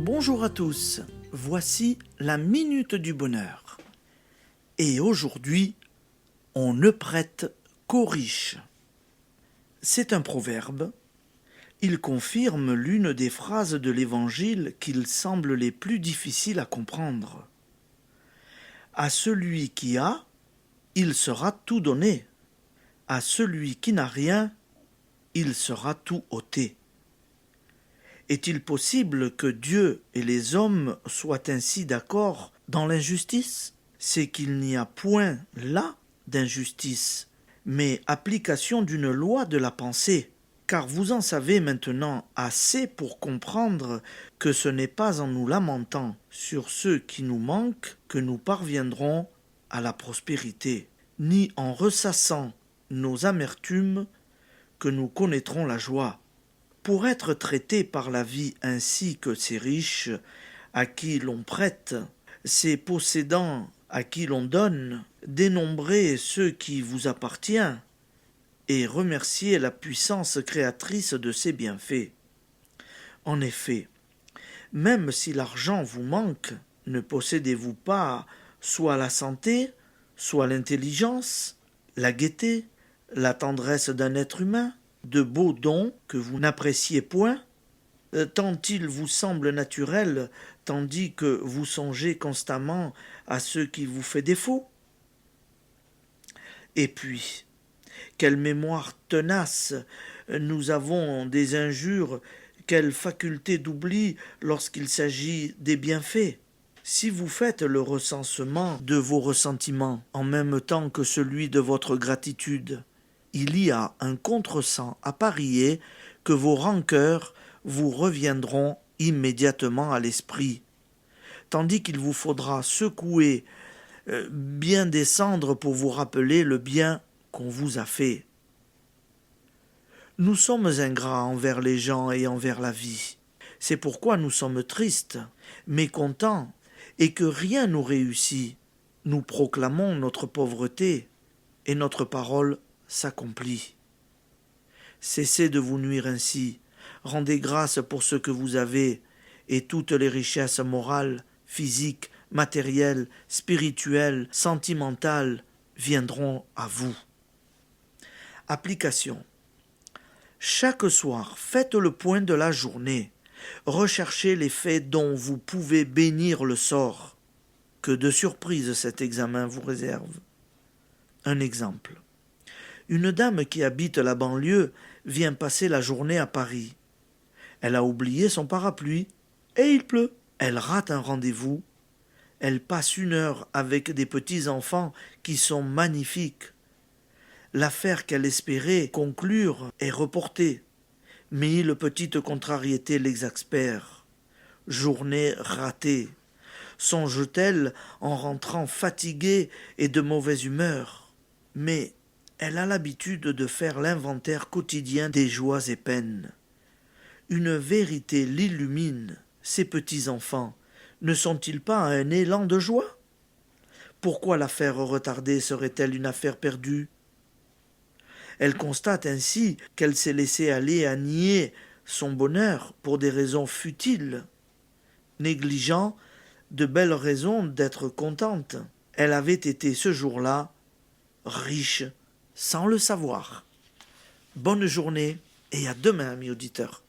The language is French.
Bonjour à tous, voici la Minute du Bonheur. Et aujourd'hui, on ne prête qu'aux riches. C'est un proverbe. Il confirme l'une des phrases de l'Évangile qu'il semble les plus difficiles à comprendre. À celui qui a, il sera tout donné. À celui qui n'a rien, il sera tout ôté. Est-il possible que Dieu et les hommes soient ainsi d'accord dans l'injustice? C'est qu'il n'y a point là d'injustice, mais application d'une loi de la pensée. Car vous en savez maintenant assez pour comprendre que ce n'est pas en nous lamentant sur ceux qui nous manquent que nous parviendrons à la prospérité, ni en ressassant nos amertumes que nous connaîtrons la joie. Pour être traités par la vie ainsi que ces riches à qui l'on prête, ces possédants à qui l'on donne, dénombrez ceux qui vous appartiennent et remerciez la puissance créatrice de ses bienfaits. En effet, même si l'argent vous manque, ne possédez-vous pas soit la santé, soit l'intelligence, la gaieté, la tendresse d'un être humain, de beaux dons que vous n'appréciez point, tant ils vous semblent naturels, tandis que vous songez constamment à ce qui vous fait défaut? Et puis, quelle mémoire tenace nous avons des injures, quelle faculté d'oubli lorsqu'il s'agit des bienfaits. Si vous faites le recensement de vos ressentiments en même temps que celui de votre gratitude, il y a un contresens à parier que vos rancœurs vous reviendront immédiatement à l'esprit, tandis qu'il vous faudra secouer, bien descendre pour vous rappeler le bien qu'on vous a fait. Nous sommes ingrats envers les gens et envers la vie. C'est pourquoi nous sommes tristes, mécontents, et que rien nous réussit. Nous proclamons notre pauvreté, et notre parole s'accomplit. Cessez de vous nuire ainsi, rendez grâce pour ce que vous avez, et toutes les richesses morales, physiques, matérielles, spirituelles, sentimentales viendront à vous. Application. Chaque soir, faites le point de la journée. Recherchez les faits dont vous pouvez bénir le sort. Que de surprises cet examen vous réserve. Un exemple. Une dame qui habite la banlieue vient passer la journée à Paris. Elle a oublié son parapluie et il pleut. Elle rate un rendez-vous. Elle passe 1 heure avec des petits-enfants qui sont magnifiques. L'affaire qu'elle espérait conclure est reportée. 1000 petites contrariétés l'exaspèrent. Journée ratée. Songe-t-elle en rentrant fatiguée et de mauvaise humeur? Mais elle a l'habitude de faire l'inventaire quotidien des joies et peines. Une vérité l'illumine. Ces petits-enfants ne sont-ils pas un élan de joie? Pourquoi l'affaire retardée serait-elle une affaire perdue? Elle constate ainsi qu'elle s'est laissée aller à nier son bonheur pour des raisons futiles, négligeant de belles raisons d'être contente. Elle avait été ce jour-là riche sans le savoir. Bonne journée et à demain, amis auditeurs.